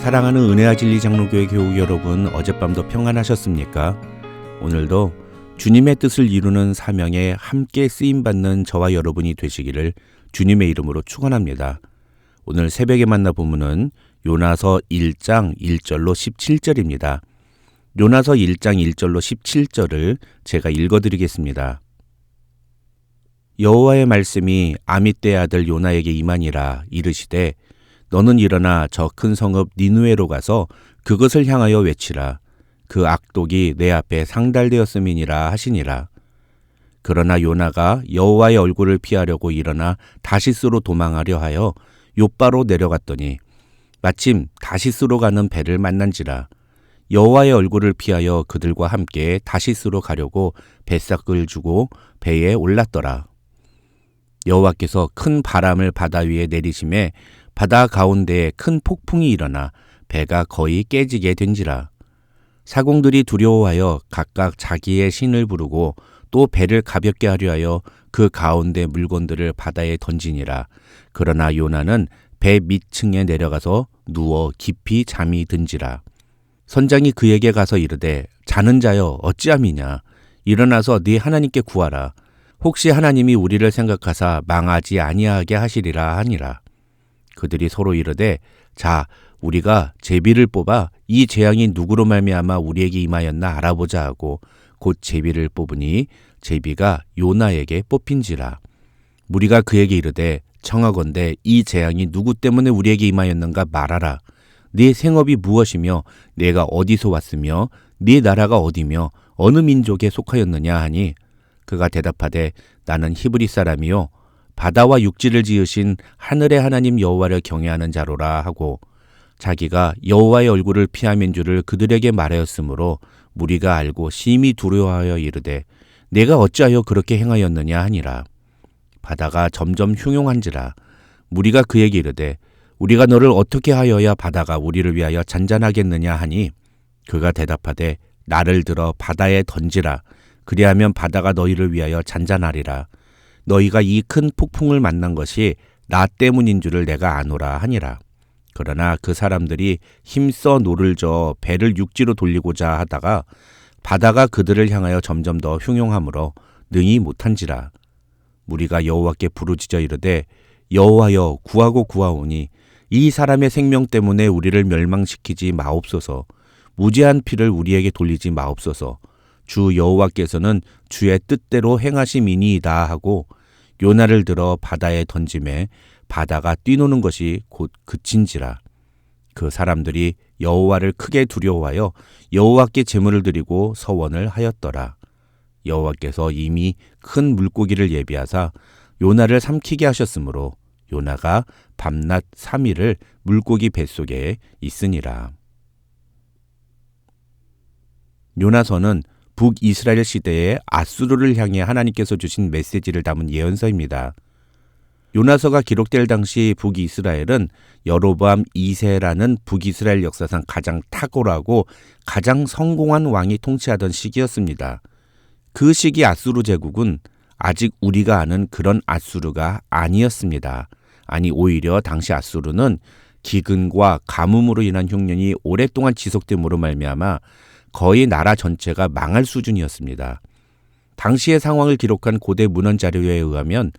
사랑하는 은혜와 진리 장로교회 교우 여러분, 어젯밤도 평안하셨습니까? 오늘도 주님의 뜻을 이루는 사명에 함께 쓰임받는 저와 여러분이 되시기를 주님의 이름으로 축원합니다. 오늘 새벽에 만나 본문은 요나서 1장 1절로 17절입니다. 요나서 1장 1절로 17절을 제가 읽어드리겠습니다. 여호와의 말씀이 아미떼의 아들 요나에게 임하니라. 이르시되 너는 일어나 저 큰 성읍 니느웨로 가서 그것을 향하여 외치라. 그 악독이 내 앞에 상달되었음이니라 하시니라. 그러나 요나가 여호와의 얼굴을 피하려고 일어나 다시스로 도망하려 하여 욥바로 내려갔더니 마침 다시스로 가는 배를 만난지라. 여호와의 얼굴을 피하여 그들과 함께 다시스로 가려고 뱃삭을 주고 배에 올랐더라. 여호와께서 큰 바람을 바다 위에 내리심에 바다 가운데에 큰 폭풍이 일어나 배가 거의 깨지게 된지라. 사공들이 두려워하여 각각 자기의 신을 부르고 또 배를 가볍게 하려 하여 그 가운데 물건들을 바다에 던지니라. 그러나 요나는 배 밑층에 내려가서 누워 깊이 잠이 든지라. 선장이 그에게 가서 이르되 자는 자여 어찌함이냐. 일어나서 네 하나님께 구하라. 혹시 하나님이 우리를 생각하사 망하지 아니하게 하시리라 하니라. 그들이 서로 이르되 자 우리가 제비를 뽑아 이 재앙이 누구로 말미암아 우리에게 임하였나 알아보자 하고 곧 제비를 뽑으니 제비가 요나에게 뽑힌지라. 무리가 그에게 이르되 청하건대 이 재앙이 누구 때문에 우리에게 임하였는가 말하라. 네 생업이 무엇이며 내가 어디서 왔으며 네 나라가 어디며 어느 민족에 속하였느냐 하니 그가 대답하되 나는 히브리 사람이요 바다와 육지를 지으신 하늘의 하나님 여호와를 경외하는 자로라 하고 자기가 여호와의 얼굴을 피함인 줄을 그들에게 말하였으므로 무리가 알고 심히 두려워하여 이르되 내가 어찌하여 그렇게 행하였느냐 하니라. 바다가 점점 흉용한지라. 무리가 그에게 이르되 우리가 너를 어떻게 하여야 바다가 우리를 위하여 잔잔하겠느냐 하니 그가 대답하되 나를 들어 바다에 던지라. 그리하면 바다가 너희를 위하여 잔잔하리라. 너희가 이 큰 폭풍을 만난 것이 나 때문인 줄을 내가 아노라 하니라. 그러나 그 사람들이 힘써 노를 저어 배를 육지로 돌리고자 하다가 바다가 그들을 향하여 점점 더 흉용하므로 능히 못한지라. 무리가 여호와께 부르짖어 이르되 여호와여 구하고 구하오니 이 사람의 생명 때문에 우리를 멸망시키지 마옵소서. 무죄한 피를 우리에게 돌리지 마옵소서. 주 여호와께서는 주의 뜻대로 행하심이니이다 하고 요나를 들어 바다에 던짐에 바다가 뛰노는 것이 곧 그친지라. 그 사람들이 여호와를 크게 두려워하여 여호와께 제물을 드리고 서원을 하였더라. 여호와께서 이미 큰 물고기를 예비하사 요나를 삼키게 하셨으므로 요나가 밤낮 3일을 물고기 뱃속에 있으니라. 요나서는 북이스라엘 시대의 아수르를 향해 하나님께서 주신 메시지를 담은 예언서입니다. 요나서가 기록될 당시 북이스라엘은 여로보암 2세라는 북이스라엘 역사상 가장 탁월하고 가장 성공한 왕이 통치하던 시기였습니다. 그 시기 아수르 제국은 아직 우리가 아는 그런 아수르가 아니었습니다. 아니 오히려 당시 아수르는 기근과 가뭄으로 인한 흉년이 오랫동안 지속됨으로 말미암아 거의 나라 전체가 망할 수준이었습니다. 당시의 상황을 기록한 고대 문헌 자료에 의하면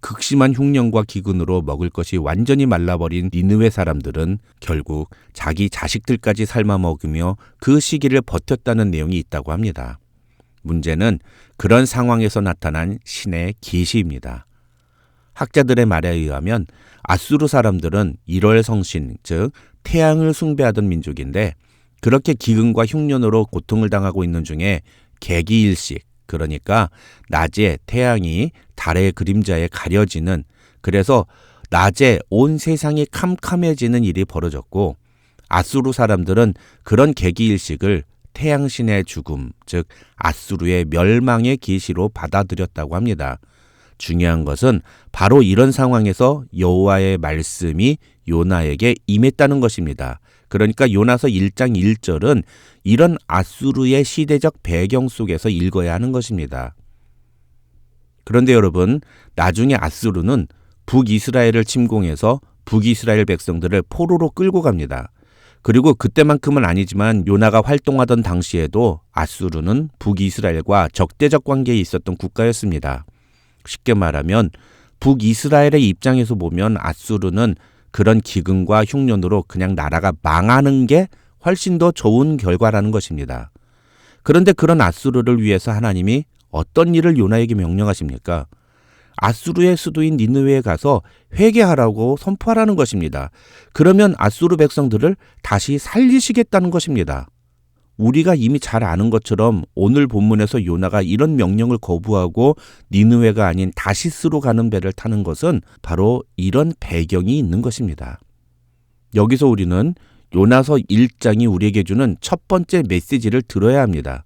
극심한 흉년과 기근으로 먹을 것이 완전히 말라버린 니느웨 사람들은 결국 자기 자식들까지 삶아 먹으며 그 시기를 버텼다는 내용이 있다고 합니다. 문제는 그런 상황에서 나타난 신의 계시입니다. 학자들의 말에 의하면 아수르 사람들은 1월 성신, 즉 태양을 숭배하던 민족인데 그렇게 기근과 흉년으로 고통을 당하고 있는 중에 개기일식, 그러니까 낮에 태양이 달의 그림자에 가려지는, 그래서 낮에 온 세상이 캄캄해지는 일이 벌어졌고 아수르 사람들은 그런 개기일식을 태양신의 죽음, 즉 아수르의 멸망의 계시로 받아들였다고 합니다. 중요한 것은 바로 이런 상황에서 여호와의 말씀이 요나에게 임했다는 것입니다. 그러니까 요나서 1장 1절은 이런 아수르의 시대적 배경 속에서 읽어야 하는 것입니다. 그런데 여러분, 나중에 아수르는 북이스라엘을 침공해서 북이스라엘 백성들을 포로로 끌고 갑니다. 그리고 그때만큼은 아니지만 요나가 활동하던 당시에도 앗수르는 북이스라엘과 적대적 관계에 있었던 국가였습니다. 쉽게 말하면 북이스라엘의 입장에서 보면 앗수르는 그런 기근과 흉년으로 그냥 나라가 망하는 게 훨씬 더 좋은 결과라는 것입니다. 그런데 그런 앗수르를 위해서 하나님이 어떤 일을 요나에게 명령하십니까? 앗수르의 수도인 니느웨에 가서 회개하라고 선포하라는 것입니다. 그러면 앗수르 백성들을 다시 살리시겠다는 것입니다. 우리가 이미 잘 아는 것처럼 오늘 본문에서 요나가 이런 명령을 거부하고 니느웨가 아닌 다시스로 가는 배를 타는 것은 바로 이런 배경이 있는 것입니다. 여기서 우리는 요나서 1장이 우리에게 주는 첫 번째 메시지를 들어야 합니다.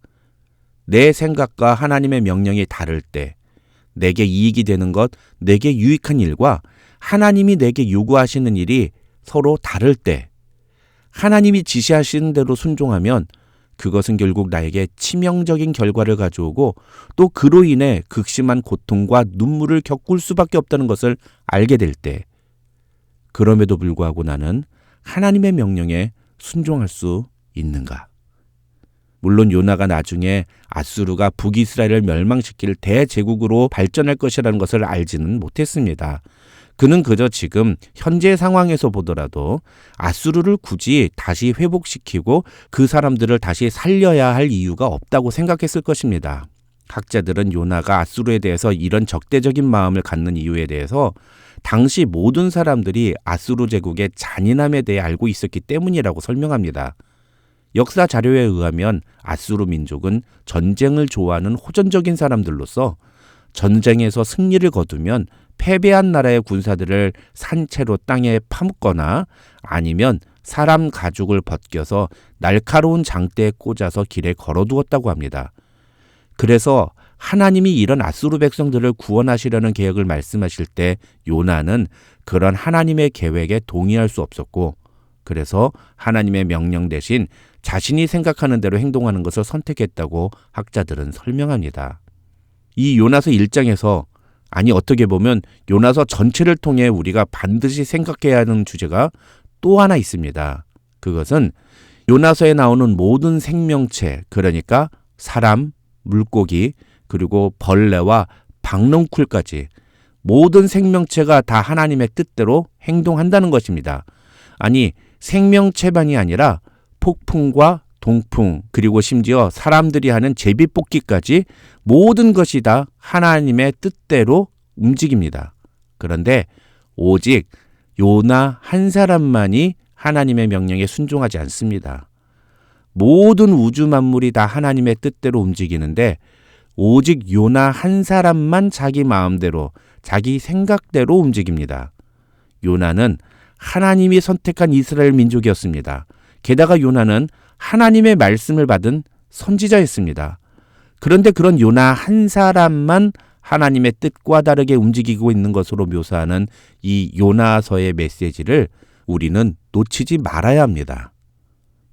내 생각과 하나님의 명령이 다를 때, 내게 이익이 되는 것, 내게 유익한 일과 하나님이 내게 요구하시는 일이 서로 다를 때, 하나님이 지시하시는 대로 순종하면 그것은 결국 나에게 치명적인 결과를 가져오고 또 그로 인해 극심한 고통과 눈물을 겪을 수밖에 없다는 것을 알게 될 때, 그럼에도 불구하고 나는 하나님의 명령에 순종할 수 있는가? 물론 요나가 나중에 앗수르가 북이스라엘을 멸망시킬 대제국으로 발전할 것이라는 것을 알지는 못했습니다. 그는 그저 지금 현재 상황에서 보더라도 앗수르를 굳이 다시 회복시키고 그 사람들을 다시 살려야 할 이유가 없다고 생각했을 것입니다. 학자들은 요나가 앗수르에 대해서 이런 적대적인 마음을 갖는 이유에 대해서 당시 모든 사람들이 앗수르 제국의 잔인함에 대해 알고 있었기 때문이라고 설명합니다. 역사 자료에 의하면 앗수르 민족은 전쟁을 좋아하는 호전적인 사람들로서 전쟁에서 승리를 거두면 패배한 나라의 군사들을 산채로 땅에 파묻거나 아니면 사람 가죽을 벗겨서 날카로운 장대에 꽂아서 길에 걸어두었다고 합니다. 그래서 하나님이 이런 앗수르 백성들을 구원하시려는 계획을 말씀하실 때 요나는 그런 하나님의 계획에 동의할 수 없었고, 그래서 하나님의 명령 대신 자신이 생각하는 대로 행동하는 것을 선택했다고 학자들은 설명합니다. 이 요나서 1장에서, 아니 어떻게 보면 요나서 전체를 통해 우리가 반드시 생각해야 하는 주제가 또 하나 있습니다. 그것은 요나서에 나오는 모든 생명체, 그러니까 사람, 물고기, 그리고 벌레와 박넝쿨까지 모든 생명체가 다 하나님의 뜻대로 행동한다는 것입니다. 아니 생명체만이 아니라 폭풍과 동풍, 그리고 심지어 사람들이 하는 제비뽑기까지 모든 것이 다 하나님의 뜻대로 움직입니다. 그런데 오직 요나 한 사람만이 하나님의 명령에 순종하지 않습니다. 모든 우주 만물이 다 하나님의 뜻대로 움직이는데 오직 요나 한 사람만 자기 마음대로, 자기 생각대로 움직입니다. 요나는 하나님이 선택한 이스라엘 민족이었습니다. 게다가 요나는 하나님의 말씀을 받은 선지자였습니다. 그런데 그런 요나 한 사람만 하나님의 뜻과 다르게 움직이고 있는 것으로 묘사하는 이 요나서의 메시지를 우리는 놓치지 말아야 합니다.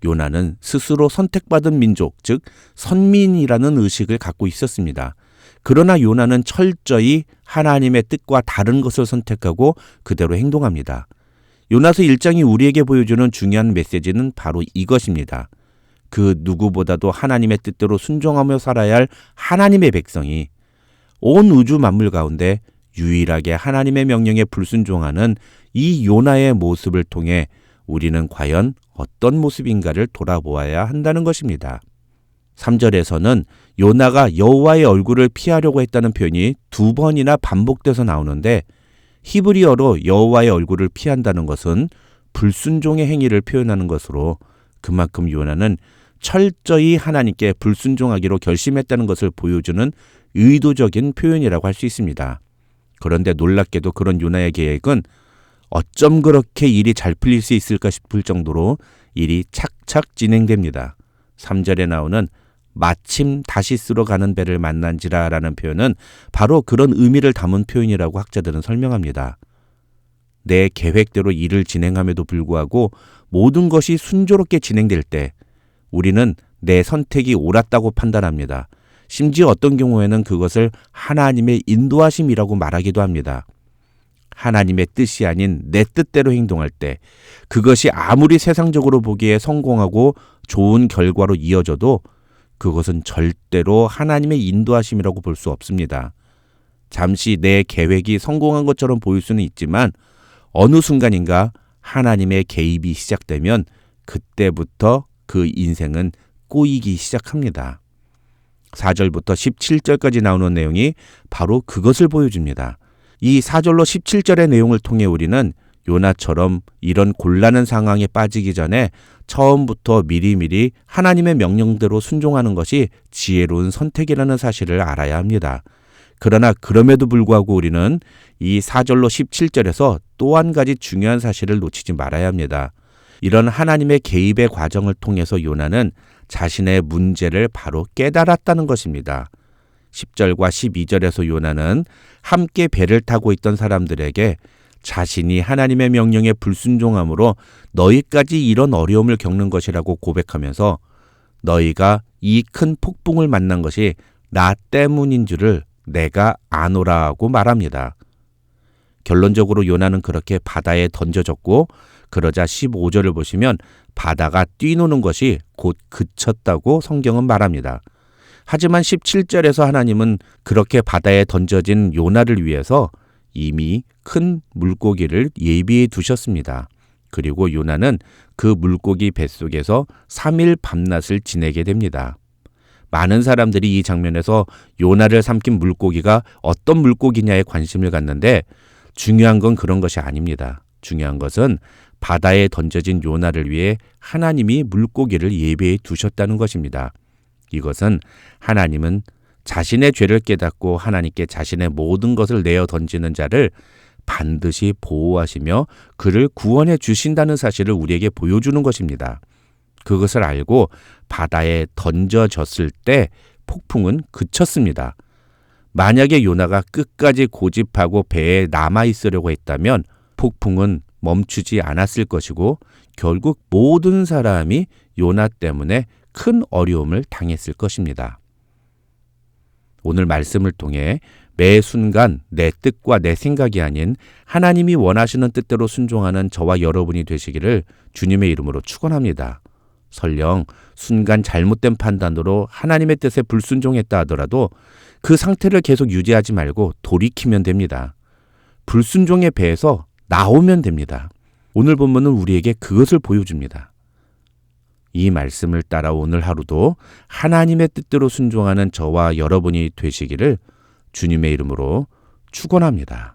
요나는 스스로 선택받은 민족, 즉 선민이라는 의식을 갖고 있었습니다. 그러나 요나는 철저히 하나님의 뜻과 다른 것을 선택하고 그대로 행동합니다. 요나서 1장이 우리에게 보여주는 중요한 메시지는 바로 이것입니다. 그 누구보다도 하나님의 뜻대로 순종하며 살아야 할 하나님의 백성이 온 우주 만물 가운데 유일하게 하나님의 명령에 불순종하는 이 요나의 모습을 통해 우리는 과연 어떤 모습인가를 돌아보아야 한다는 것입니다. 3절에서는 요나가 여호와의 얼굴을 피하려고 했다는 표현이 2번이나 반복돼서 나오는데 히브리어로 여호와의 얼굴을 피한다는 것은 불순종의 행위를 표현하는 것으로 그만큼 요나는 철저히 하나님께 불순종하기로 결심했다는 것을 보여주는 의도적인 표현이라고 할 수 있습니다. 그런데 놀랍게도 그런 요나의 계획은 어쩜 그렇게 일이 잘 풀릴 수 있을까 싶을 정도로 일이 착착 진행됩니다. 3절에 나오는 마침 다시스로 가는 배를 만난지라 라는 표현은 바로 그런 의미를 담은 표현이라고 학자들은 설명합니다. 내 계획대로 일을 진행함에도 불구하고 모든 것이 순조롭게 진행될 때 우리는 내 선택이 옳았다고 판단합니다. 심지어 어떤 경우에는 그것을 하나님의 인도하심이라고 말하기도 합니다. 하나님의 뜻이 아닌 내 뜻대로 행동할 때 그것이 아무리 세상적으로 보기에 성공하고 좋은 결과로 이어져도 그것은 절대로 하나님의 인도하심이라고 볼 수 없습니다. 잠시 내 계획이 성공한 것처럼 보일 수는 있지만 어느 순간인가 하나님의 개입이 시작되면 그때부터 그 인생은 꼬이기 시작합니다. 4절부터 17절까지 나오는 내용이 바로 그것을 보여줍니다. 이 4절로 17절의 내용을 통해 우리는 요나처럼 이런 곤란한 상황에 빠지기 전에 처음부터 미리미리 하나님의 명령대로 순종하는 것이 지혜로운 선택이라는 사실을 알아야 합니다. 그러나 그럼에도 불구하고 우리는 이 4절로 17절에서 또 한 가지 중요한 사실을 놓치지 말아야 합니다. 이런 하나님의 개입의 과정을 통해서 요나는 자신의 문제를 바로 깨달았다는 것입니다. 10절과 12절에서 요나는 함께 배를 타고 있던 사람들에게 자신이 하나님의 명령에 불순종함으로 너희까지 이런 어려움을 겪는 것이라고 고백하면서 너희가 이 큰 폭풍을 만난 것이 나 때문인 줄을 내가 아노라고 말합니다. 결론적으로 요나는 그렇게 바다에 던져졌고 그러자 15절을 보시면 바다가 뛰노는 것이 곧 그쳤다고 성경은 말합니다. 하지만 17절에서 하나님은 그렇게 바다에 던져진 요나를 위해서 이미 큰 물고기를 예비해 두셨습니다. 그리고 요나는 그 물고기 뱃속에서 3일 밤낮을 지내게 됩니다. 많은 사람들이 이 장면에서 요나를 삼킨 물고기가 어떤 물고기냐에 관심을 갖는데 중요한 건 그런 것이 아닙니다. 중요한 것은 바다에 던져진 요나를 위해 하나님이 물고기를 예비해 두셨다는 것입니다. 이것은 하나님은 자신의 죄를 깨닫고 하나님께 자신의 모든 것을 내어 던지는 자를 반드시 보호하시며 그를 구원해 주신다는 사실을 우리에게 보여주는 것입니다. 그것을 알고 바다에 던져졌을 때 폭풍은 그쳤습니다. 만약에 요나가 끝까지 고집하고 배에 남아있으려고 했다면 폭풍은 멈추지 않았을 것이고 결국 모든 사람이 요나 때문에 큰 어려움을 당했을 것입니다. 오늘 말씀을 통해 매 순간 내 뜻과 내 생각이 아닌 하나님이 원하시는 뜻대로 순종하는 저와 여러분이 되시기를 주님의 이름으로 축원합니다. 설령 순간 잘못된 판단으로 하나님의 뜻에 불순종했다 하더라도 그 상태를 계속 유지하지 말고 돌이키면 됩니다. 불순종의 배에서 나오면 됩니다. 오늘 본문은 우리에게 그것을 보여줍니다. 이 말씀을 따라 오늘 하루도 하나님의 뜻대로 순종하는 저와 여러분이 되시기를 주님의 이름으로 축원합니다.